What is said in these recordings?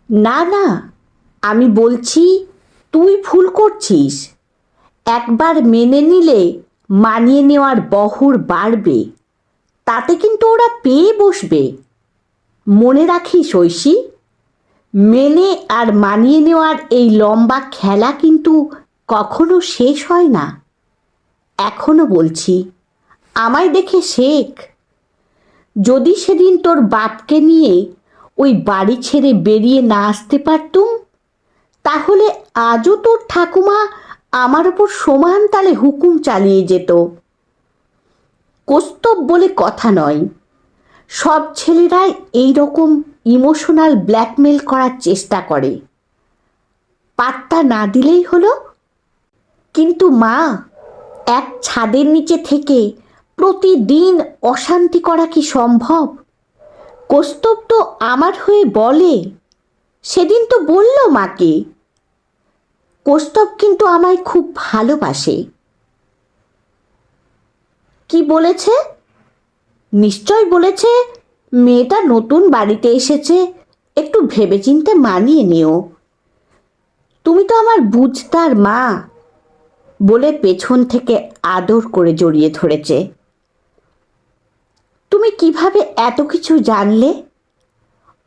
না না, আমি বলছি তুই ভুল করছিস। একবার মেনে নিলে মানিয়ে নেওয়ার বহর বাড়বে, তাতে কিন্তু ওরা পেয়ে বসবে। মনে রাখিস ঐশী, মেনে আর মানিয়ে নেওয়ার এই লম্বা খেলা কিন্তু কখনো শেষ হয় না। এখনো বলছি, আমায় দেখে শেখ। যদি সেদিন তোর বাপকে নিয়ে ওই বাড়ি ছেড়ে বেরিয়ে না আসতে পারতুম, তাহলে আজও তোর ঠাকুমা আমার ওপর সমান তালে হুকুম চালিয়ে যেত। কস্তব বলে কথা নয়, সব ছেলেরাই এই রকম ইমোশনাল ব্ল্যাকমেল করার চেষ্টা করে। পাত্তা না দিলেই হলো। কিন্তু মা, এক ছাদের নিচে থেকে প্রতিদিন অশান্তি করা কি সম্ভব? কস্তব তো আমার হয়ে বলে, সেদিন তো বলল মাকে। কস্তব কিন্তু আমায় খুব ভালোবাসে। কি বলেছে? নিশ্চয় বলেছে মেয়েটা নতুন বাড়িতে এসেছে, একটু ভেবেচিন্তে মানিয়ে নিও। তুমি তো আমার বুঝতার মা, বলে পেছন থেকে আদর করে জড়িয়ে ধরেছে। তুমি কিভাবে এত কিছু জানলে?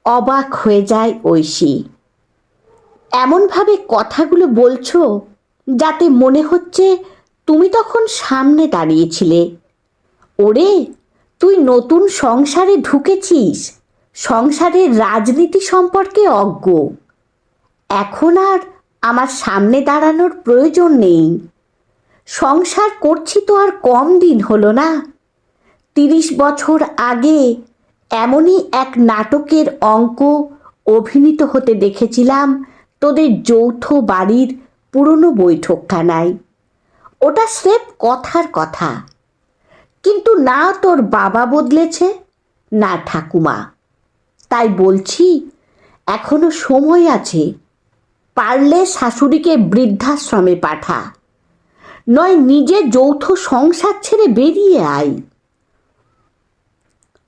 অবাক হয়ে যায় ঐশী। এমনভাবে কথাগুলো বলছো যাতে মনে হচ্ছে তুমি তখন সামনে দাঁড়িয়েছিলে। ওরে, তুই নতুন সংসারে ঢুকেছিস, সংসারের রাজনীতি সম্পর্কে অজ্ঞ। এখন আর আমার সামনে দাঁড়ানোর প্রয়োজন নেই। সংসার করছি তো আর কম দিন হলো না। 30 বছর আগে এমনই এক নাটকের অঙ্ক অভিনীত হতে দেখেছিলাম তোদের যৌথ বাড়ির পুরনো বৈঠকখানায়। ওটা স্রেফ কথার কথা। কিন্তু না তোর বাবা বদলেছে, না ঠাকুমা। তাই বলছি, এখনো সময় আছে। পারলে শাশুড়িকে বৃদ্ধাশ্রমে পাঠা, নয় নিজে যৌথ সংসার ছেড়ে বেরিয়ে আয়।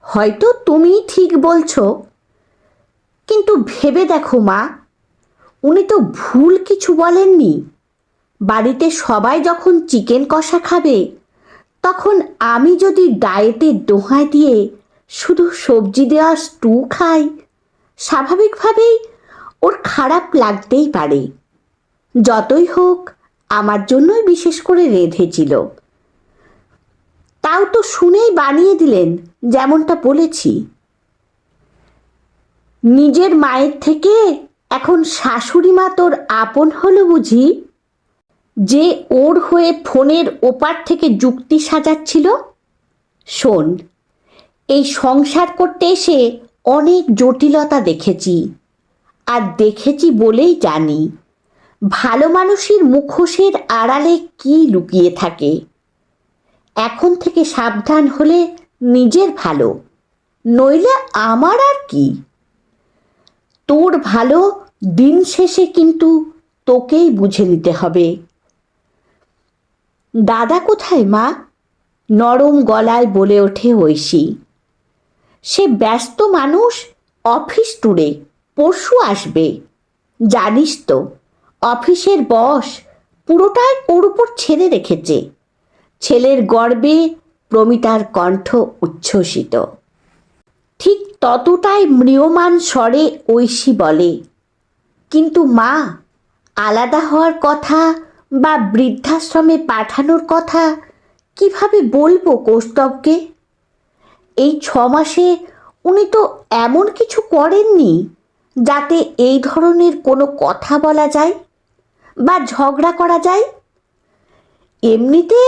হয়তো তুমিই ঠিক বলছো, কিন্তু ভেবে দেখো মা, উনি তো ভুল কিছু বলেননি। বাড়িতে সবাই যখন চিকেন কষা খাবে, তখন আমি যদি ডায়েটের দোহাই দিয়ে শুধু সবজি দেওয়া স্টু খাই, স্বাভাবিকভাবেই ওর খারাপ লাগতেই পারে। যতই হোক, আমার জন্যই বিশেষ করে রেঁধেছিল। তাও তো শুনেই বানিয়ে দিলেন, যেমনটা বলেছি। নিজের মায়ের থেকে এখন শাশুড়ি মা তোর আপন হলো বুঝি? যে ওর হয়ে ফোনের ওপার থেকে যুক্তি সাজাচ্ছিল। শোন, এই সংসার করতে এসে অনেক জটিলতা দেখেছি, আর দেখেছি বলেই জানি ভালো মানুষের মুখোশের আড়ালে কি লুকিয়ে থাকে। এখন থেকে সাবধান হলে নিজের ভালো, নইলে আমার আর কি। তোর ভালো দিন শেষে কিন্তু তোকেই বুঝে নিতে হবে। দাদা কোথায় মা? নরম গলায় বলে ওঠে ঐশী। সে ব্যস্ত মানুষ, অফিস ট্যুরে, পরশু আসবে। জানিস তো, অফিসের বস পুরোটাই ওর উপর ছেড়ে রেখেছে। ছেলের গর্বে প্রমিতার কণ্ঠ উচ্ছ্বসিত। ঠিক ততটাই ম্রিয়মাণ স্বরে ঐশী বলে, কিন্তু মা, আলাদা হওয়ার কথা বা বৃদ্ধাশ্রমে পাঠানোর কথা কিভাবে বলবো কৌস্তবকে? এই 6 মাসে উনি তো এমন কিছু করেননি যাতে এই ধরনের কোনো কথা বলা যায় বা ঝগড়া করা যায়। এমনিতে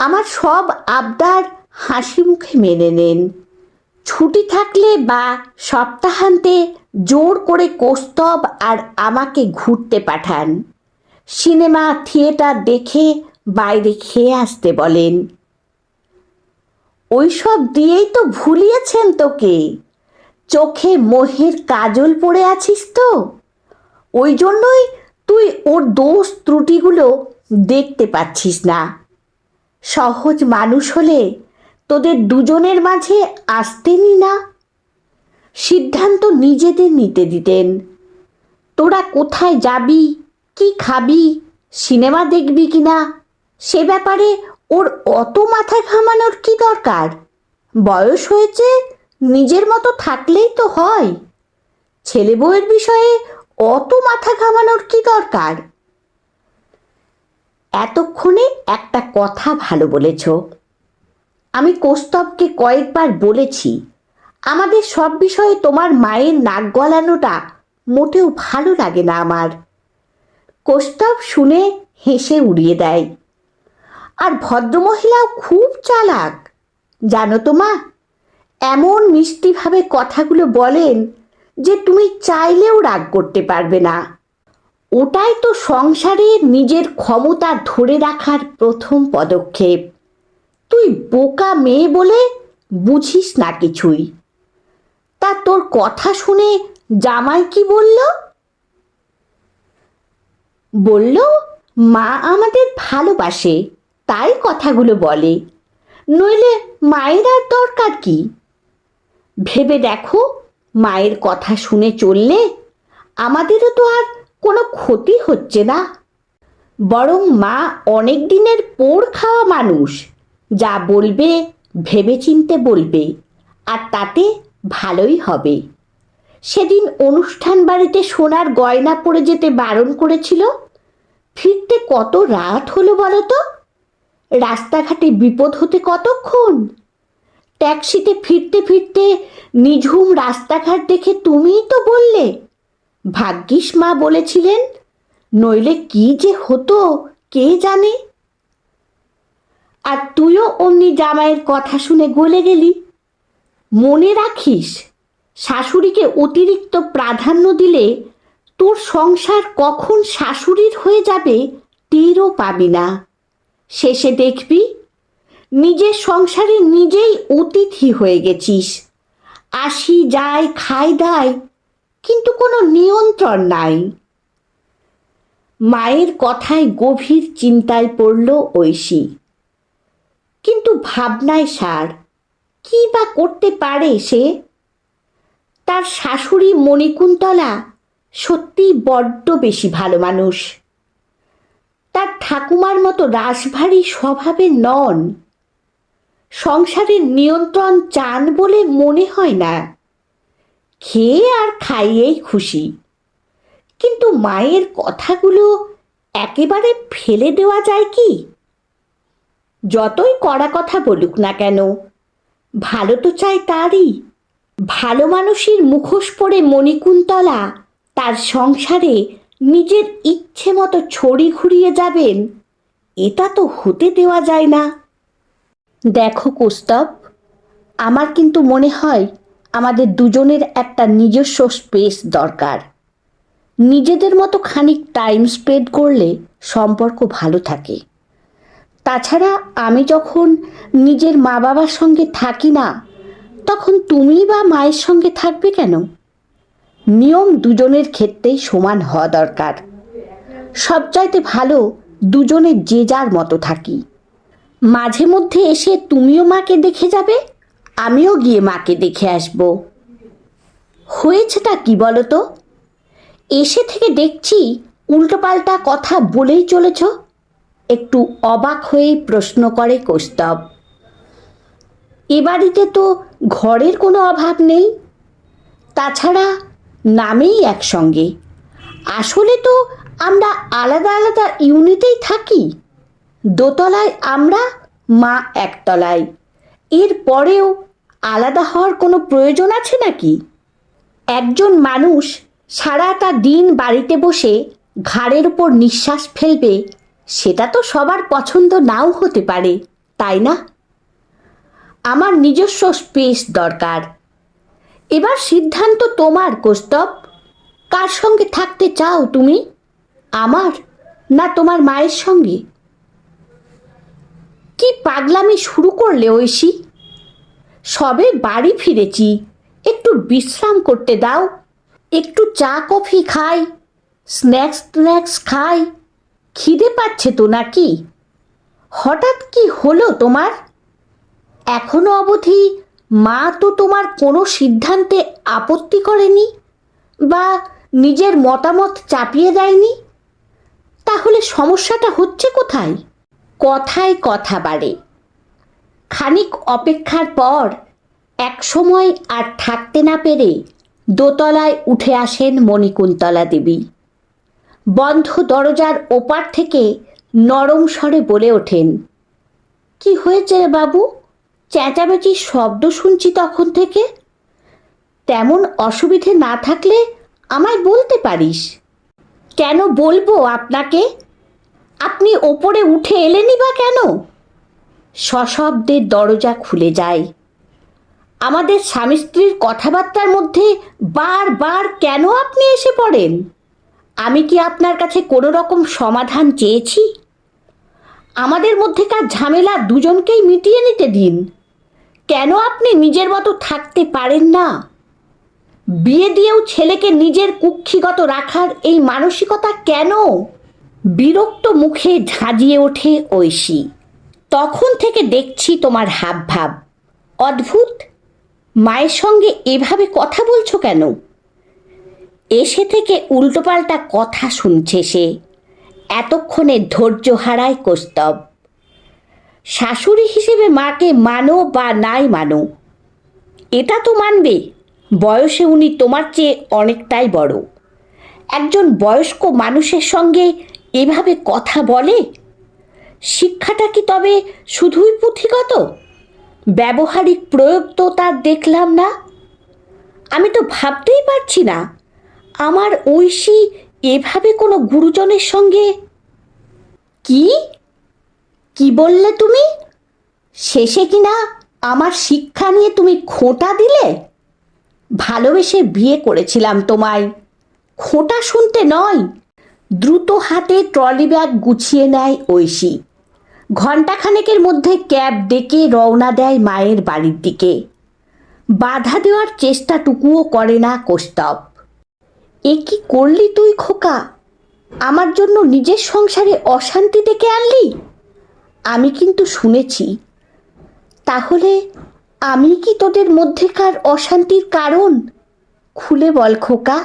আমার সব আবদার হাসি মুখে মেনে নেন। ছুটি থাকলে বা সপ্তাহান্তে জোর করে কৌস্তব আর আমাকে ঘুরতে পাঠান। সিনেমা থিয়েটার দেখে বাইরে খেয়ে আসতে বলেন। ওইসব দিয়েই তো ভুলিয়েছেন তোকে। চোখে মোহের কাজল পড়ে আছিস তো, ওই জন্যই তুই ওর দোষ ত্রুটিগুলো দেখতে পাচ্ছিস না। সহজ মানুষ হলে তোদের দুজনের মাঝে আসতেনই না, সিদ্ধান্ত নিজেদের নিতে দিতেন। তোরা কোথায় যাবি, কি খাবি, সিনেমা দেখবি কিনা, সে ব্যাপারে ওর অত মাথা ঘামানোর কি দরকার? বয়স হয়েছে, নিজের মতো থাকলেই তো হয়। ছেলে বউয়ের বিষয়ে অত মাথা ঘামানোর কি দরকার? এতক্ষণে একটা কথা ভালো বলেছ। আমি কৌস্তবকে কয়েকবার বলেছি, আমাদের সব বিষয়ে তোমার মায়ের নাক গলানোটা মোটেও ভালো লাগে না আমার। কৌস্তব শুনে হেসে উড়িয়ে দেয়। আর ভদ্রমহিলাও খুব চালাক, জানো তো মা। এমন মিষ্টিভাবে কথাগুলো বলেন যে তুমি চাইলেও রাগ করতে পারবে না। ওটাই তো সংসারে নিজের ক্ষমতা ধরে রাখার প্রথম পদক্ষেপ। তুই বোকা মেয়ে বলে বুঝিস না কিছুই। তা তোর কথা শুনে জামাই কি বলল? বলল মা আমাদের ভালোবাসে, তাই কথাগুলো বলে, নইলে মায়ের আর দরকার কি? ভেবে দেখো, মায়ের কথা শুনে চললে আমাদেরও তো আর কোনো ক্ষতি হচ্ছে না। বরং মা অনেক দিনের পোড় খাওয়া মানুষ, যা বলবে ভেবেচিন্তে বলবে, আর তাতে ভালোই হবে। সেদিন অনুষ্ঠান বাড়িতে সোনার গয়না পরে যেতে বারণ করেছিল, ফিরতে কত রাত হলো বলো তো? রাস্তাঘাটে বিপদ হতে কতক্ষণ? ট্যাক্সিতে ফিরতে ফিরতে নিঝুম রাস্তাঘাট দেখে তুমিই তো বললে ভাগ্যিস মা বলেছিলেন, নইলে কি যে হতো কে জানে। আর তুইও অমনি জামাইয়ের কথা শুনে গলে গেলি। মনে রাখিস, শাশুড়িকে অতিরিক্ত প্রাধান্য দিলে তোর সংসার কখন শাশুড়ির হয়ে যাবে টেরও পাবি না। শেষে দেখবি নিজের সংসারে নিজেই অতিথি হয়ে গেছিস। আসি যায়, খাই দায়, কিন্তু কোনো নিয়ন্ত্রণ নাই। মায়ের কথায় গভীর চিন্তায় পড়ল ঐশী। কিন্তু ভাবনায় সার, কি বা করতে পারে সে? তার শাশুড়ি মণিকুন্তলা সত্যি বড্ড বেশি ভালো মানুষ। তার ঠাকুমার মতো রাশভারী স্বভাবের নন। সংসারের নিয়ন্ত্রণ চান বলে মনে হয় না। খেয়ে আর খাইয়েই খুশি। কিন্তু মায়ের কথাগুলো একেবারে ফেলে দেওয়া যায় কি? যতই কড়া কথা বলুক না কেন, ভালো তো চাই তারই। ভালো মানুষের মুখোশ পরে মণিকুন্তলা তার সংসারে নিজের ইচ্ছে মতো ছড়ি ঘুরিয়ে যাবেন, এটা তো হতে দেওয়া যায় না। দেখো কৌস্তব, আমার কিন্তু মনে হয় আমাদের দুজনের একটা নিজস্ব স্পেস দরকার। নিজেদের মতো খানিক টাইম স্পেন্ড করলে সম্পর্ক ভালো থাকে। তাছাড়া আমি যখন নিজের মা বাবার সঙ্গে থাকি না, তখন তুমি বা মায়ের সঙ্গে থাকবে কেন? নিয়ম দুজনের ক্ষেত্রেই সমান হওয়া দরকার। সবচাইতে ভালো দুজনে যে যার মতো থাকি। মাঝে মধ্যে এসে তুমিও মাকে দেখে যাবে, আমিও গিয়ে মাকে দেখে আসব। হয়েছেটা কি বলো তো? এসে থেকে দেখছি উল্টোপাল্টা কথা বলেই চলেছ। একটু অবাক হয়েই প্রশ্ন করে কৌস্তব। এ বাড়িতে তো ঘরের কোনো অভাব নেই। তাছাড়া নামেই একসঙ্গে, আসলে তো আমরা আলাদা আলাদা ইউনিটেই থাকি। দোতলায় আমরা, মা একতলায়। এর পরেও আলাদা হওয়ার কোনো প্রয়োজন আছে নাকি? একজন মানুষ সারাটা দিন বাড়িতে বসে ঘাড়ের উপর নিঃশ্বাস ফেলবে, সেটা তো সবার পছন্দ নাও হতে পারে, তাই না? আমার নিজস্ব স্পেস দরকার। এবার সিদ্ধান্ত তোমার কৌস্তব। কার সঙ্গে থাকতে চাও তুমি? আমার না তোমার মায়ের সঙ্গে? কি পাগলামি শুরু করলে ঐশী? সবে বাড়ি ফিরেছি, একটু বিশ্রাম করতে দাও। একটু চা কফি খাই, স্ন্যাক্স খাই। খিদে পাচ্ছে তো নাকি? হঠাৎ কি হলো তোমার? এখনো অবধি মা তো তোমার কোনো সিদ্ধান্তে আপত্তি করেনি, বা নিজের মতামত চাপিয়ে দেয়নি? তাহলে সমস্যাটা হচ্ছে কোথায়? কথায় কথা বাড়ে। খানিক অপেক্ষার পর এক সময় আর থাকতে না পেরে দোতলায় উঠে আসেন মণিকুন্তলা দেবী। বন্ধ দরজার ওপার থেকে নরম স্বরে বলে ওঠেন, কি হয়েছে রে বাবু? চেঁচামেচির শব্দ শুনছি তখন থেকে। তেমন অসুবিধে না থাকলে আমায় বলতে পারিস। কেন বলবো আপনাকে? আপনি ওপরে উঠে এলেনই বা কেন? সশব্দে দরজা খুলে যায়। আমাদের স্বামী স্ত্রীর কথাবার্তার মধ্যে বারবার কেন আপনি এসে পড়েন? আমি কি আপনার কাছে কোনো রকম সমাধান চেয়েছি? আমাদের মধ্যেকার ঝামেলা দুজনকেই মিটিয়ে নিতে দিন। কেন আপনি নিজের মতো থাকতে পারেন না? বিয়ে দিয়েও ছেলেকে নিজের কুক্ষিগত রাখার এই মানসিকতা কেন? বিরক্ত মুখে ঝাঁঝিয়ে ওঠে ঐশী। তখন থেকে দেখছি তোমার হাবভাব অদ্ভুত। মায়ের সঙ্গে এভাবে কথা বলছো কেন? এসে থেকে উল্টোপাল্টা কথা শুনছে সে। এতক্ষণে ধৈর্য হারায় কৌস্তব। শাশুড়ি হিসেবে মাকে মানো বা নাই মানো, এটা তো মানবে বয়সে উনি তোমার চেয়ে অনেকটাই বড়। একজন বয়স্ক মানুষের সঙ্গে এভাবে কথা বলে? শিক্ষাটা কি তবে শুধুই পুঁথিগত? ব্যবহারিক প্রয়োগ তো তার দেখলাম না। আমি তো ভাবতেই পারছি না আমার ঐশী এভাবে কোনো গুরুজনের সঙ্গে। কি কি বললে তুমি? শেষে কিনা আমার শিক্ষা নিয়ে তুমি খোঁটা দিলে? ভালোবেসে বিয়ে করেছিলাম তোমায়, খোঁটা শুনতে নয়। দ্রুত হাতে ট্রলি ব্যাগ গুছিয়ে নেয় ঐশী। ঘণ্টাখানেকের মধ্যে ক্যাব ডেকে রওনা দেয় মায়ের বাড়ির দিকে। বাধা দেওয়ার চেষ্টাটুকুও করে না কৌস্তব। এ কি করলি তুই খোকা? আমার জন্য নিজের সংসারে অশান্তি ডেকে আনলি? আমি কিন্তু শুনেছি। তাহলে আমি কি তোদের মধ্যেকার অশান্তির কারণ? খুলে বল খোকা,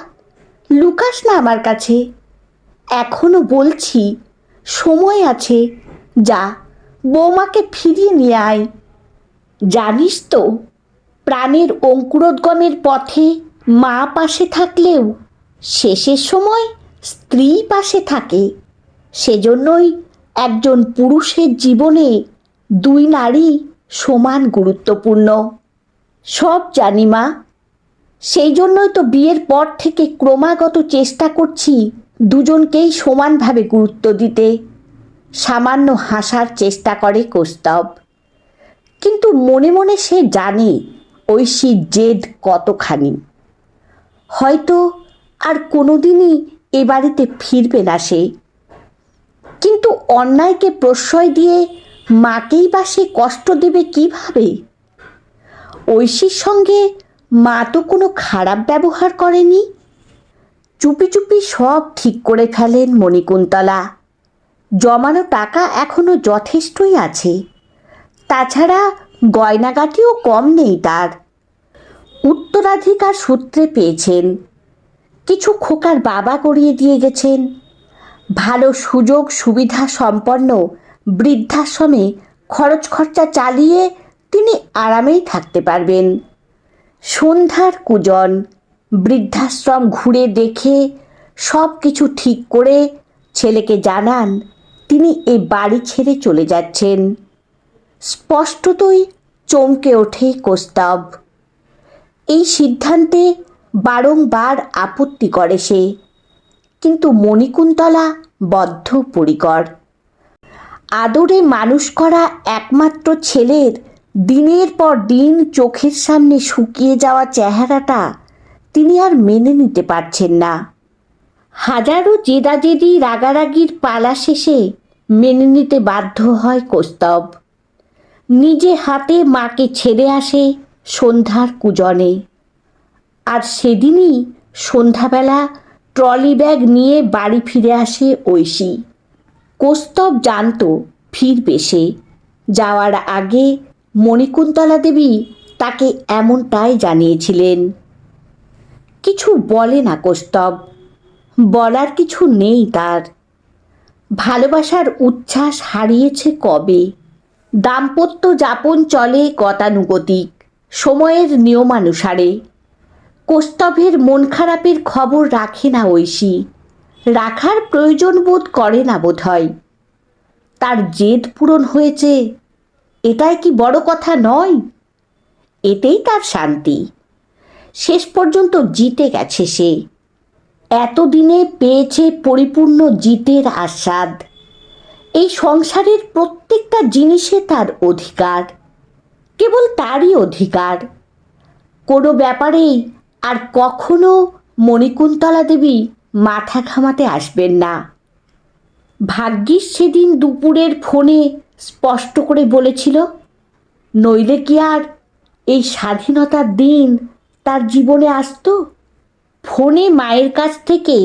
লুকাস না আমার কাছে। এখনো বলছি, সময় আছে। যা, বৌমাকে ফিরিয়ে নিয়ে আয়। জানিস তো, প্রাণের অঙ্কুরোদ্গমের পথে মা পাশে থাকলেও শেষের সময় স্ত্রী পাশে থাকে। সেজন্যই একজন পুরুষের জীবনে দুই নারী সমান গুরুত্বপূর্ণ। সব জানি মা, সেই জন্যই তো বিয়ের পর থেকে ক্রমাগত চেষ্টা করছি দুজনকেই সমানভাবে গুরুত্ব দিতে। সামান্য হাসার চেষ্টা করে কৌস্তব, কিন্তু মনে মনে সে জানে ঐশীর জেদ কতখানি। হয়তো আর কোনোদিনই এ বাড়িতে ফিরবে না সে। কিন্তু অন্যায়কে প্রশ্রয় দিয়ে মাকেই বা সে কষ্ট দেবে কিভাবে? ঐশীর সঙ্গে মা তো কোনো খারাপ ব্যবহার করেনি। চুপি চুপি সব ঠিক করে ফেলেন মণিকুন্তলা। জমানো টাকা এখনো যথেষ্টই আছে। তাছাড়া গয়নাগাটিও কম নেই তার। উত্তরাধিকার সূত্রে পেয়েছেন। কিছু খোকার বাবা করিয়ে দিয়ে গেছেন। ভালো সুযোগ সুবিধা সম্পন্ন বৃদ্ধাশ্রমে খরচ খরচা চালিয়ে তিনি আরামেই থাকতে পারবেন। সন্ধ্যার কুজন বৃদ্ধাশ্রম ঘুরে দেখে সব কিছু ঠিক করে ছেলেকে জানান তিনি এই বাড়ি ছেড়ে চলে যাচ্ছেন। স্পষ্টতই চমকে ওঠে কৌস্তব। এই সিদ্ধান্তে বারংবার আপত্তি করে সে, কিন্তু মণিকুন্তলা বদ্ধপরিকর। আদরে মানুষ করা একমাত্র ছেলের দিনের পর দিন চোখের সামনে শুকিয়ে যাওয়া চেহারাটা তিনি আর মেনে নিতে পারছেন না। হাজারো জেদাজেদি রাগারাগির পালা শেষে মেনে নিতে বাধ্য হয় কৌস্তব। নিজে হাতে মাকে ছেড়ে আসে সন্ধ্যার কুজনে। আর সেদিনই সন্ধ্যাবেলা ট্রলি ব্যাগ নিয়ে বাড়ি ফিরে আসে ঐশী। কৌস্তব জানত ফিরবে সে। যাওয়ার আগে মণিকুন্তলা দেবী তাকে এমনটাই জানিয়েছিলেন। কিছু বলে না কৌস্তব, বলার কিছু নেই তার। ভালোবাসার উচ্ছ্বাস হারিয়েছে কবে। দাম্পত্য যাপন চলে গতানুগতিক, সময়ের নিয়মানুসারে। কৌস্তভের মন খারাপের খবর রাখে না ঐশী, রাখার প্রয়োজন বোধ করে না বোধ হয়। তার জেদ পূরণ হয়েছে, এটাই কি বড় কথা নয়? এতেই তার শান্তি। শেষ পর্যন্ত জিতে গেছে সে। এতদিনে পেয়েছে পরিপূর্ণ জিতের আস্বাদ। এই সংসারের প্রত্যেকটা জিনিসে তার অধিকার, কেবল তারই অধিকার। কোনো ব্যাপারেই আর কখনো মণিকুন্তলা দেবী মাথা ঘামাতে আসবেন না। ভাগ্যিস সেদিন দুপুরের ফোনে স্পষ্ট করে বলেছিল, নইলে কি আর এই স্বাধীনতার দিন তার জীবনে আসতো? ফোনে মায়ের কাছ থেকে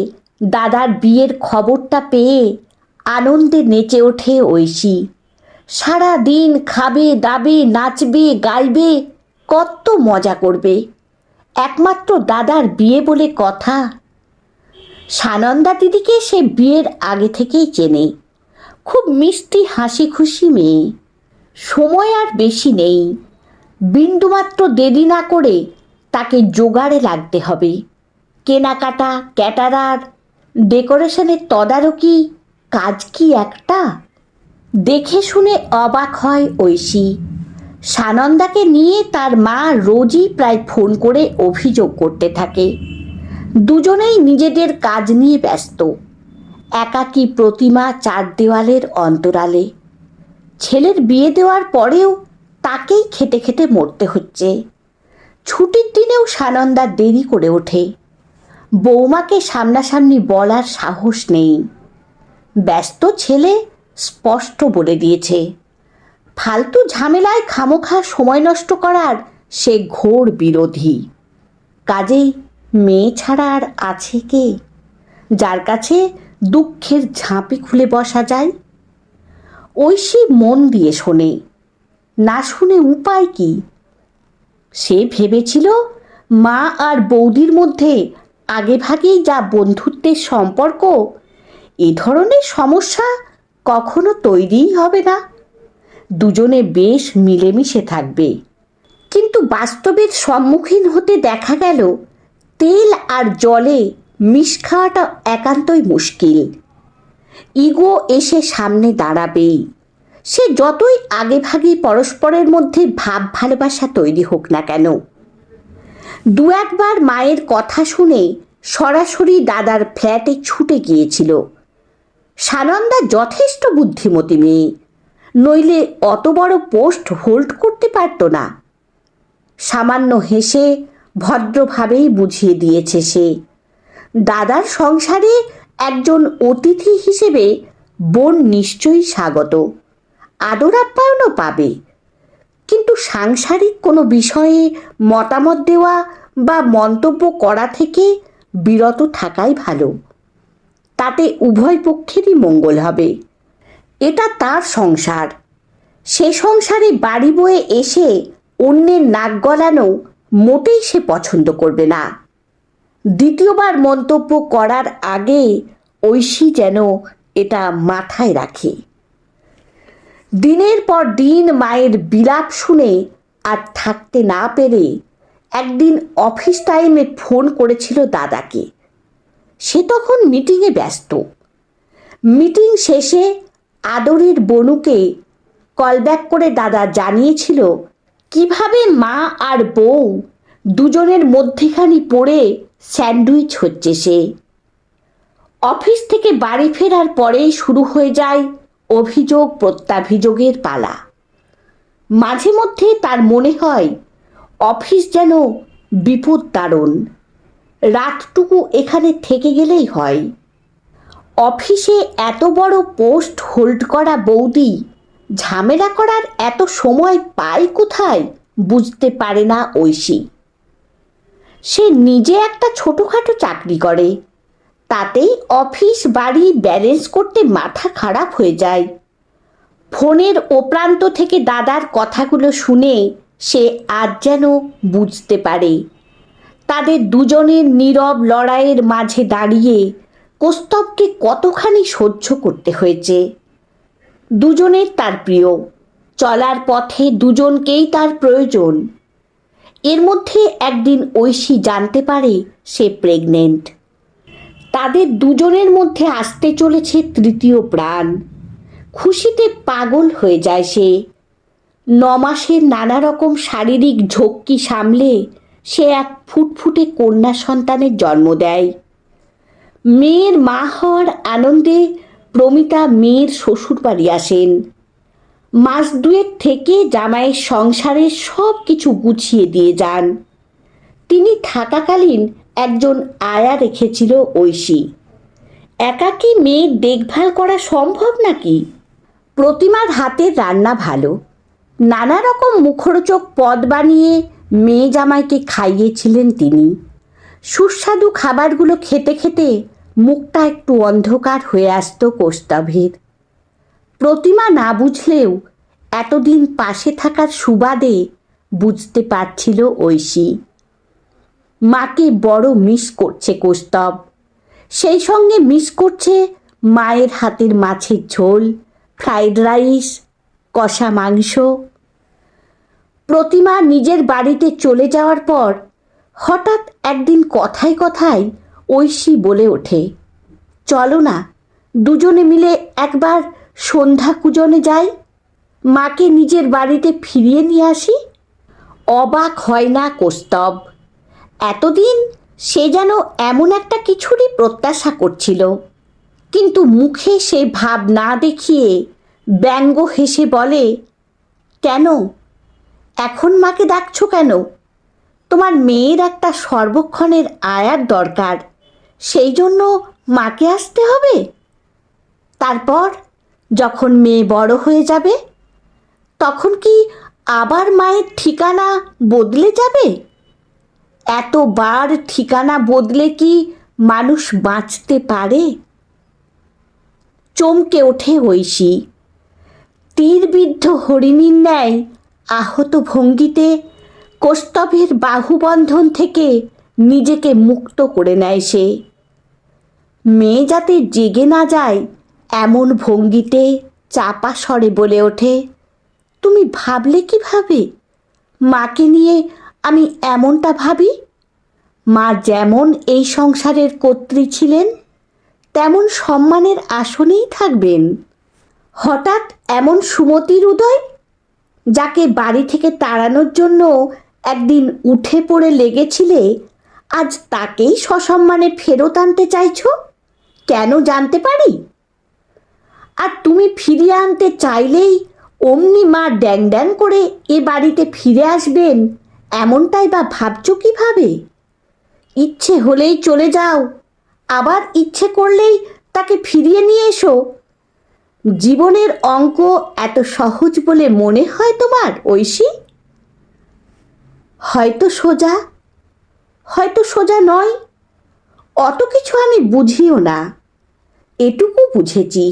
দাদার বিয়ের খবরটা পেয়ে আনন্দে নেচে ওঠে ঐশী। সারা দিন খাবে দাবে, নাচবে গাইবে, কত মজা করবে। একমাত্র দাদার বিয়ে বলে কথা। সানন্দা দিদিকে সে বিয়ের আগে থেকেই চেনে। খুব মিষ্টি হাসি খুশি মেয়ে। সময় আর বেশি নেই। বিন্দুমাত্র দেরি না করে তাকে জোগাড়ে লাগতে হবে। কেনাকাটা, ক্যাটারার, ডেকোরেশনের তদারকি, কাজ কি একটা? দেখে শুনে অবাক হয় ঐশী। সানন্দাকে নিয়ে তার মা রোজই প্রায় ফোন করে অভিযোগ করতে থাকে। দুজনেই নিজেদের কাজ নিয়ে ব্যস্ত। একাকী প্রতিমা চার দেওয়ালের অন্তরালে। ছেলের বিয়ে দেওয়ার পরেও তাকেই খেতে খেতে মরতে হচ্ছে। ছুটির দিনেও সানন্দা দেরি করে ওঠে। বৌমাকে সামনাসামনি বলার সাহস নেই। ব্যস্ত ছেলে স্পষ্ট বলে দিয়েছে, ফালতু ঝামেলায় খামোখা সময় নষ্ট করার সে ঘোর বিরোধী। কাজেই মেয়ে ছাড়া আর আছে কে, যার কাছে দুঃখের ঝাঁপি খুলে বসা যায়? ঐশী মন দিয়ে শোনে, না শুনে উপায় কি? সে ভেবেছিল মা আর বৌদির মধ্যে আগেভাগেই যা বন্ধুত্বের সম্পর্ক, এ ধরনের সমস্যা কখনো তৈরিই হবে না। দুজনে বেশ মিলেমিশে থাকবে। কিন্তু বাস্তবের সম্মুখীন হতে দেখা গেল তেল আর জলে মিশ খাওয়াটা একান্তই মুশকিল। ইগো এসে সামনে দাঁড়াবেই। সে যতই আগেভাগে পরস্পরের মধ্যে ভাব ভালোবাসা তৈরি হোক না কেন। দু একবার মায়ের কথা শুনে সরাসরি দাদার ফ্ল্যাটে ছুটে গিয়েছিল। সানন্দা যথেষ্ট বুদ্ধিমতী মেয়ে, নইলে অত বড় পোস্ট হোল্ড করতে পারত না। সামান্য হেসে ভদ্রভাবেই বুঝিয়ে দিয়েছে সে, দাদার সংসারে একজন অতিথি হিসেবে বোন নিশ্চয়ই স্বাগত, আদর আপ্যায়নও পাবে। কিন্তু সাংসারিক কোনো বিষয়ে মতামত দেওয়া বা মন্তব্য করা থেকে বিরত থাকাই ভালো। তাতে উভয় পক্ষেরই মঙ্গল হবে। এটা তার সংসার। সে সংসারে বাড়ি বয়ে এসে অন্যের নাক গলানো মোটেই সে পছন্দ করবে না। দ্বিতীয়বার মন্তব্য করার আগে ঐশী যেন এটা মাথায় রাখে। দিনের পর দিন মায়ের বিলাপ শুনে আর থাকতে না পেরে একদিন অফিস টাইমে ফোন করেছিল দাদাকে। সে তখন মিটিংয়ে ব্যস্ত। মিটিং শেষে আদরের বনুকে কলব্যাক করে দাদা জানিয়েছিল কিভাবে মা আর বউ দুজনের মধ্যেখানি পড়ে স্যান্ডউইচ হচ্ছে সে। অফিস থেকে বাড়ি ফেরার পরেই শুরু হয়ে যায় অভিযোগ প্রত্যাভিযোগের পালা। মাঝে মধ্যে তার মনে হয় অফিস যেন বিপদ তাড়ন, রাতটুকু এখানে থেকে গেলেই হয়। অফিসে এত বড় পোস্ট হোল্ড করা বৌদি ঝামেলা করার এত সময় পায় কোথায় বুঝতে পারে না ঐশী। সে নিজে একটা ছোটোখাটো চাকরি করে, তাতেই অফিস বাড়ি ব্যালেন্স করতে মাথা খারাপ হয়ে যায়। ফোনের ওপ্রান্ত থেকে দাদার কথাগুলো শুনে সে আজ যেন বুঝতে পারে তাদের দুজনের নীরব লড়াইয়ের মাঝে দাঁড়িয়ে কৌস্তবকে কতখানি সহ্য করতে হয়েছে। দুজনের তার প্রিয়, চলার পথে দুজনকেই তার প্রয়োজন। এর মধ্যে একদিন ঐশী জানতে পারে সে প্রেগনেন্ট। তাদের দুজনের মধ্যে আসতে চলেছে তৃতীয় প্রাণ। খুশিতে পাগল হয়ে যায় সে। 9 মাসের নানা রকম শারীরিক ঝক্কি সামলে সে এক ফুটফুটে কন্যা সন্তানের জন্ম দেয়। মেয়ের মা হওয়ার আনন্দে প্রমিতা মেয়ের শ্বশুর বাড়ি আসেন। মাস দুয়েক থেকে জামাইয়ের সংসারের সব কিছু গুছিয়ে দিয়ে যান। তিনি থাকাকালীন একজন আয়া রেখেছিল ঐশী। একাকী মেয়ের দেখভাল করা সম্ভব নাকি? প্রতিমার হাতের রান্না ভালো। নানা রকম মুখরোচক পদ বানিয়ে মেয়ে জামাইকে খাইয়েছিলেন তিনি। সুস্বাদু খাবারগুলো খেতে খেতে মুখটা একটু অন্ধকার হয়ে আসত কৌস্তভের। প্রতিমা না বুঝলেও এতদিন পাশে থাকার সুবাদে বুঝতে পারছিল ঐশী। মাকে বড় মিস করছে কৌস্তব। সেই সঙ্গে মিস করছে মায়ের হাতের মাছের ঝোল, ফ্রাইড রাইস, কষা মাংস। প্রতিমা নিজের বাড়িতে চলে যাওয়ার পর হঠাৎ একদিন কথায় কথায় ঐশী বলে ওঠে, চলো না দুজনে মিলে একবার সন্ধ্যা পূজনে যাই, মাকে নিজের বাড়িতে ফিরিয়ে নিয়ে আসি। অবাক হয় না কৌস্তব। এতদিন সে যেন এমন একটা কিছুরই প্রত্যাশা করছিল, কিন্তু মুখে সে ভাব না দেখিয়ে ব্যঙ্গ হেসে বলে, কেন এখন মাকে ডাকছো কেন? তোমার মেয়ের একটা সর্বক্ষণের আয়ার দরকার, সেই জন্য মাকে আসতে হবে। তারপর যখন মেয়ে বড় হয়ে যাবে তখন কি আবার মায়ের ঠিকানা বদলে যাবে? এতবার ঠিকানা বদলে কি মানুষ বাঁচতে পারে? চমকে ওঠে ঐশী। তীরবিদ্ধ হরিণীর ন্যায় আহত ভঙ্গিতে কৌস্তভের বাহুবন্ধন থেকে নিজেকে মুক্ত করে নেয় সে। মেয়ে যাতে জেগে না যায় এমন ভঙ্গিতে চাপা স্বরে বলে ওঠে, তুমি ভাবলে কিভাবে মাকে নিয়ে আমি এমনটা ভাবি? মা যেমন এই সংসারের কর্ত্রী ছিলেন তেমন সম্মানের আসনেই থাকবেন। হঠাৎ এমন সুমতির উদয়, যাকে বাড়ি থেকে তাড়ানোর জন্য একদিন উঠে পড়ে লেগেছিলে, আজ তাকেই সসম্মানে ফেরত আনতে চাইছো। কেন জানতে পারি? আর তুমি ফিরিয়ে আনতে চাইলেই অমনি মা ড্যাং ড্যাং করে এ বাড়িতে ফিরে আসবেন, এমনটাই বা ভাবছো কিভাবে? ইচ্ছে হলেই চলে যাও, আবার ইচ্ছে করলেই তাকে ফিরিয়ে নিয়ে এসো। জীবনের অঙ্ক এত সহজ বলে মনে হয় তোমার ঐশী? হয়তো সোজা, হয়তো সোজা নয়, অত কিছু আমি বুঝিও না। এটুকু বুঝেছি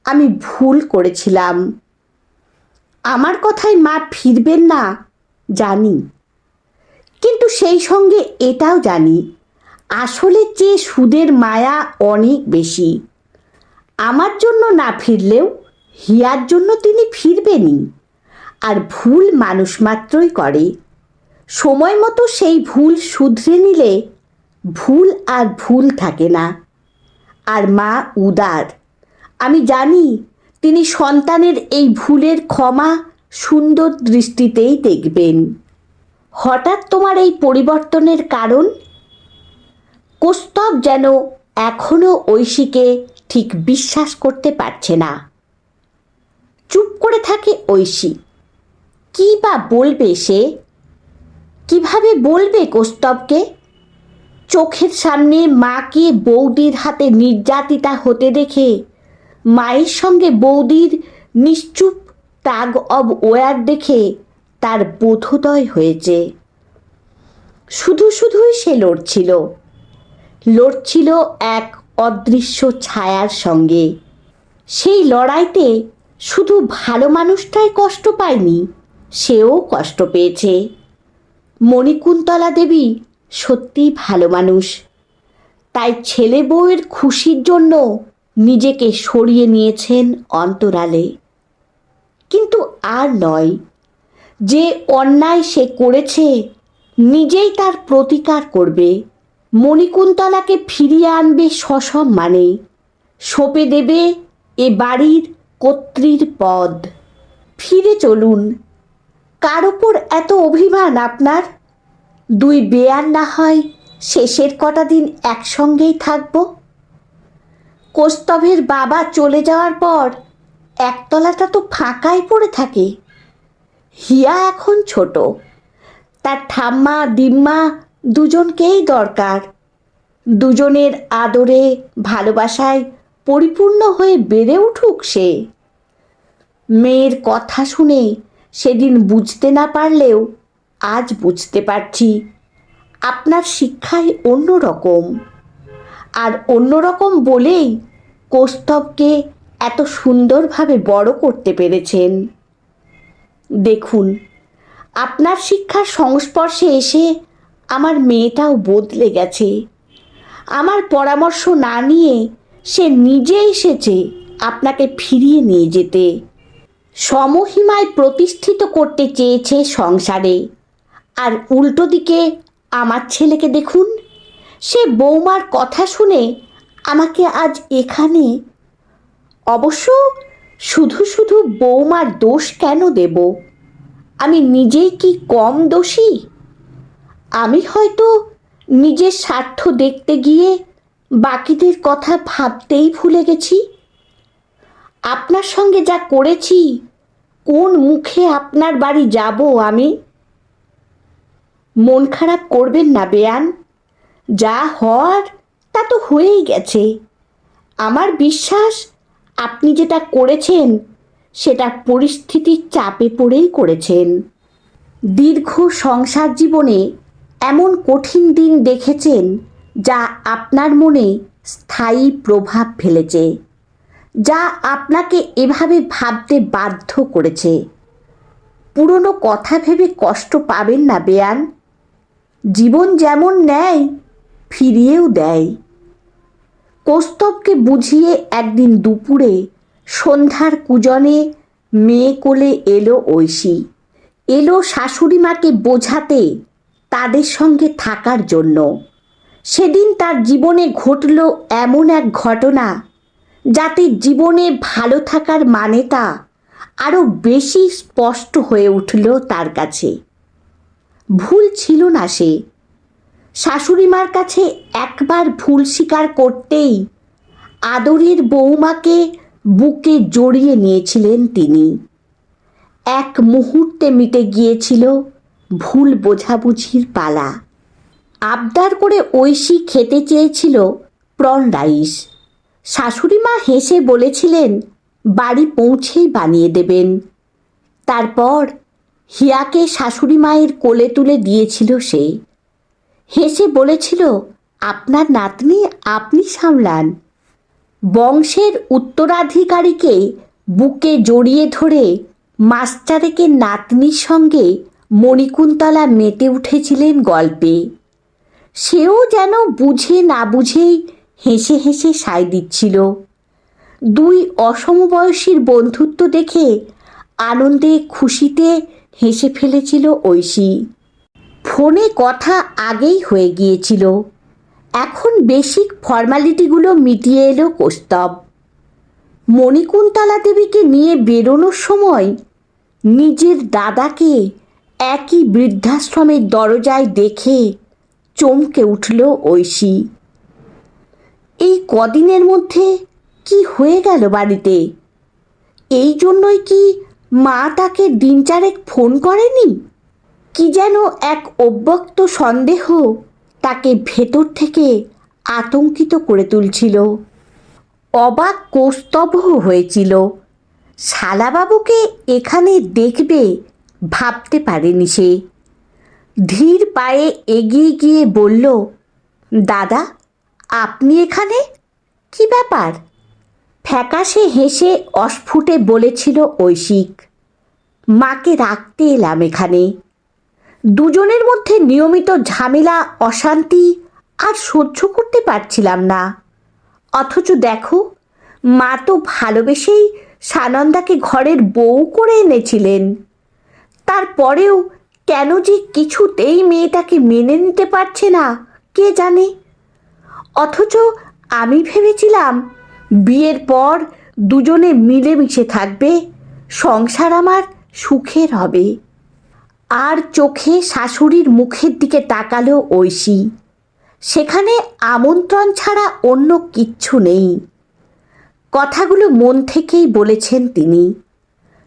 আমি ভুল করেছিলাম। আমার কথায় মা ফিরবেন না জানি, কিন্তু সেই সঙ্গে এটাও জানি আসলে চেয়ে সুদের মায়া অনেক বেশি। আমার জন্য না ফিরলেও হিয়ার জন্য তিনি ফিরবেনই। আর ভুল মানুষ মাত্রই করে। সময় মতো সেই ভুল শুধরে নিলে ভুল আর ভুল থাকে না। আর মা উদার, আমি জানি তিনি সন্তানের এই ভুলের ক্ষমা সুন্দর দৃষ্টিতেই দেখবেন। হঠাৎ তোমার এই পরিবর্তনের কারণ? কৌস্তব যেন এখনও ঐশীকে ঠিক বিশ্বাস করতে পারছে না। চুপ করে থাকে ঐশী। কী বা বলবে সে? কিভাবে বলবে কৌস্তবকে? চোখের সামনে মাকে বৌদির হাতে নির্যাতিতা হতে দেখে মায়ের সঙ্গে বৌদির নিশ্চুপ টাগ অব ওয়ার দেখে তার বোধোদয় হয়েছে। শুধু শুধুই সে লড়ছিল এক অদৃশ্য ছায়ার সঙ্গে। সেই লড়াইতে শুধু ভালো মানুষটাই কষ্ট পায়নি, সেও কষ্ট পেয়েছে। মণিকুন্তলা দেবী সত্যিই ভালো মানুষ। তাই ছেলে বউয়ের খুশির জন্য নিজেকে সরিয়ে নিয়েছেন অন্তরালে। কিন্তু আর নয়, যে অন্যায় সে করেছে নিজেই তার প্রতিকার করবে। মণিকুন্তলাকে ফিরিয়ে আনবে সসম্মানে, সঁপে দেবে এ বাড়ির কর্ত্রীর পদ। ফিরে চলুন। কার ওপর এত অভিমান আপনার? দুই বেয়ান না হয় শেষের কটা দিন একসঙ্গেই থাকব। কৌস্তভের বাবা চলে যাওয়ার পর একতলাটা তো ফাঁকাই পড়ে থাকে। হিয়া এখন ছোট, তার ঠাম্মা দিম্মা দুজনকেই দরকার। দুজনের আদরে ভালোবাসায় পরিপূর্ণ হয়ে বেড়ে উঠুক সে। মেয়ের কথা শুনে সেদিন বুঝতে না পারলেও আজ বুঝতে পারছি আপনার শিক্ষাই অন্যরকম। আর অন্যরকম বলেই কৌস্তভকে এত সুন্দরভাবে বড় করতে পেরেছেন। দেখুন, আপনার শিক্ষার সংস্পর্শে এসে আমার মেয়েটাও বদলে গেছে। আমার পরামর্শ না নিয়ে সে নিজে এসেছে আপনাকে ফিরিয়ে নিয়ে যেতে। সমহিমায় প্রতিষ্ঠিত করতে চেয়েছে সংসারে। আর উল্টো দিকে আমার ছেলেকে দেখুন, সে বৌমার কথা শুনে আমাকে আজ এখানে। অবশ্য শুধু শুধু বৌমার দোষ কেন দেব? আমি নিজেই কি কম দোষী? আমি হয়তো নিজের স্বার্থ দেখতে গিয়ে বাকিদের কথা ভাবতেই ভুলে গেছি। আপনার সঙ্গে যা করেছি, কোন মুখে আপনার বাড়ি যাব আমি? মন খারাপ করবেন না বেয়ান, যা হওয়ার তা তো হয়েই গেছে। আমার বিশ্বাস আপনি যেটা করেছেন সেটা পরিস্থিতির চাপে পড়েই করেছেন। দীর্ঘ সংসার জীবনে এমন কঠিন দিন দেখেছেন যা আপনার মনে স্থায়ী প্রভাব ফেলেছে, যা আপনাকে এভাবে ভাবতে বাধ্য করেছে। পুরনো কথা ভেবে কষ্ট পাবেন না বেয়ান। জীবন যেমন নেয় ফিরিয়েও দেয়। কৌস্তভকে বুঝিয়ে একদিন দুপুরে সন্ধ্যার কুজনে মেয়ে কোলে এলো ঐশী। এলো শাশুড়ি মাকে বোঝাতে, তাদের সঙ্গে থাকার জন্য। সেদিন তার জীবনে ঘটল এমন এক ঘটনা যাতে জীবনে ভালো থাকার মানেটা আরও বেশি স্পষ্ট হয়ে উঠল তার কাছে। ভুল ছিল না সে। শাশুড়িমার কাছে একবার ভুল স্বীকার করতেই আদরের বৌমাকে বুকে জড়িয়ে নিয়েছিলেন তিনি। এক মুহূর্তে মিটে গিয়েছিল ভুল বোঝাবুঝির পালা। আবদার করে ঐশী খেতে চেয়েছিল প্রন রাইস। শাশুড়িমা হেসে বলেছিলেন বাড়ি পৌঁছেই বানিয়ে দেবেন। তারপর হিয়াকে শাশুড়ি মায়ের কোলে তুলে দিয়েছিল সে। হেসে বলেছিল, আপনার নাতনি আপনি সামলান। বংশের উত্তরাধিকারীকে বুকে জড়িয়ে ধরে মাস্টারেকে নাতনির সঙ্গে মণিকুন্তলা মেতে উঠেছিলেন গল্পে। সেও যেন বুঝে না বুঝেই হেসে হেসে সায় দিচ্ছিল। দুই অসমবয়সীর বন্ধুত্ব দেখে আনন্দে খুশিতে হেসে ফেলেছিল ঐশী। ফোনে কথা আগেই হয়ে গিয়েছিল। এখন বেসিক ফর্মালিটিগুলো মিটিয়ে এলো কৌস্তভ। মণিকুন্তলা দেবীকে নিয়ে বেরোনোর সময় নিজের দাদাকে একই বৃদ্ধাশ্রমের দরজায় দেখে চমকে উঠল ঐশী। এই কদিনের মধ্যে কি হয়ে গেল বাড়িতে? এই জন্যই কি মা তাকে দিন চারেক ফোন করেনি? কি যেন এক অব্যক্ত সন্দেহ তাকে ভেতর থেকে আতঙ্কিত করে তুলছিল। অবাক কৌস্তভও হয়েছিল। শালাবাবুকে এখানে দেখবে ভাবতে পারেনি সে। ধীর পায়ে এগিয়ে গিয়ে বলল, দাদা আপনি এখানে? কি ব্যাপার? ফ্যাকাশে হেসে অস্ফুটে বলেছিল ঐশিক, মাকে রাখতে এলাম এখানে। দুজনের মধ্যে নিয়মিত ঝামেলা অশান্তি আর সহ্য করতে পারছিলাম না। অথচ দেখো, মা তো ভালোবেসেই সানন্দাকে ঘরের বউ করে এনেছিলেন। তারপরেও কেন যে কিছুতেই মেয়েটাকে মেনে নিতে পারছে না কে জানে। অথচ আমি ভেবেছিলাম বিয়ের পর দুজনে মিলেমিশে থাকবে, সংসার আমার সুখের হবে। আর চোখে শাশুড়ির মুখের দিকে তাকালো ঐশী। সেখানে আমন্ত্রণ ছাড়া অন্য কিচ্ছু নেই। কথাগুলো মন থেকেই বলেছেন তিনি।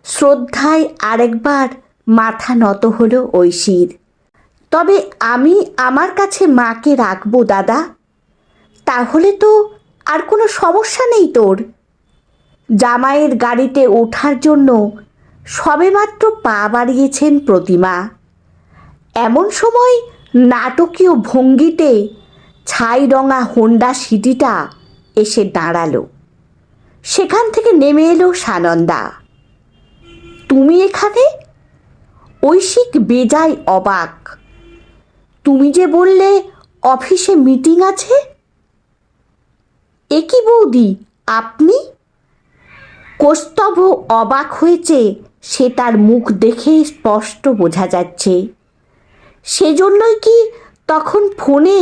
শ্রদ্ধায় আরেকবার মাথা নত হলো ঐশীর। তবে আমি আমার কাছে মাকে রাখবো দাদা। তাহলে তো আর কোনো সমস্যা নেই তোর। জামাইয়ের গাড়িতে ওঠার জন্য সবেমাত্র পা বাড়িয়েছেন প্রতিমা। এমন সময় নাটকীয় ভঙ্গিতে ছাই রঙা হোন্ডা সিটিটা এসে দাঁড়ালো। সেখান থেকে নেমে এলো সানন্দা। তুমি এখানে? ঐশিক বেজায় অবাক। তুমি যে বললে অফিসে মিটিং আছে। এ কি বৌদি, আপনি? কৌস্তভ অবাক হয়েছে, সে তার মুখ দেখে স্পষ্ট বোঝা যাচ্ছে। সেজন্যই কি তখন ফোনে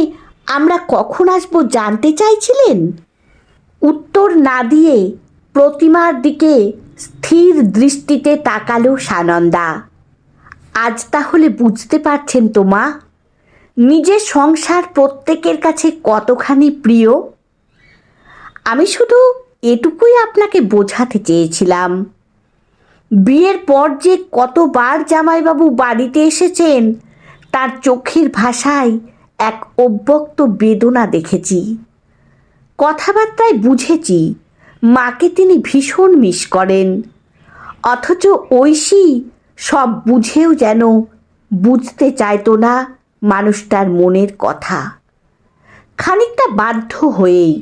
আমরা কখন আসবো জানতে চাইছিলেন? উত্তর না দিয়ে প্রতিমার দিকে স্থির দৃষ্টিতে তাকালো সানন্দা। আজ তাহলে বুঝতে পারছেন তো মা, নিজের সংসার প্রত্যেকের কাছে কতখানি প্রিয়। আমি শুধু এটুকুই আপনাকে বোঝাতে চেয়েছিলাম। বিয়ের পর যে কতবার জামাইবাবু বাড়িতে এসেছেন, তার চোখের ভাষায় এক অব্যক্ত বেদনা দেখেছি। কথাবার্তায় বুঝেছি মাকে তিনি ভীষণ মিস করেন। অথচ ঐশী সব বুঝেও যেন বুঝতে চাইতো না মানুষটার মনের কথা। খানিকটা বাধ্য হয়েই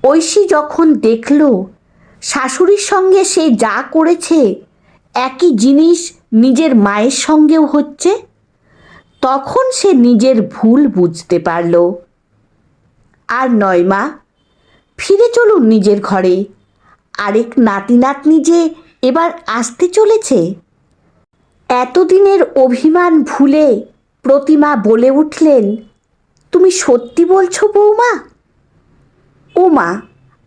ঐশী যখন দেখল শাশুড়ির সঙ্গে সে যা করেছে একই জিনিস নিজের মায়ের সঙ্গেও হচ্ছে, তখন সে নিজের ভুল বুঝতে পারল। আর নয় মা, ফিরে চলুন নিজের ঘরে। আরেক নাতি নাতনি যে এবার আসতে চলেছে। এতদিনের অভিমান ভুলে প্রতিমা বলে উঠলেন, তুমি সত্যি বলছো বৌমা? ও মা,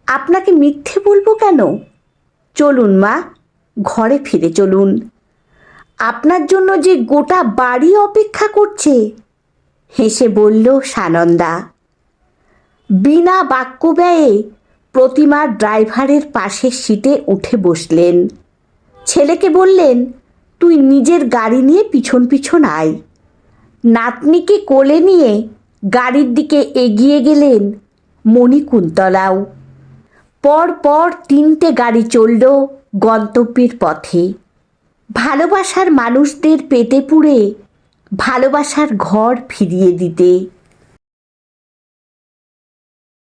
আপনাকে মিথ্যে বলবো কেন? চলুন মা, ঘরে ফিরে চলুন। আপনার জন্য যে গোটা বাড়ি অপেক্ষা করছে, হেসে বলল সানন্দা। বিনা বাক্য ব্যয়ে প্রতিমার ড্রাইভারের পাশের সিটে উঠে বসলেন। ছেলেকে বললেন, তুই নিজের গাড়ি নিয়ে পিছন পিছন আয়। নাতনিকে কোলে নিয়ে গাড়ির দিকে এগিয়ে গেলেন মণিকুন্তলাও। পর পর 3টে গাড়ি চলল গন্তব্যের পথে। ভালোবাসার মানুষদের পেটে পুড়ে ভালোবাসার ঘর ফিরিয়ে দিতে।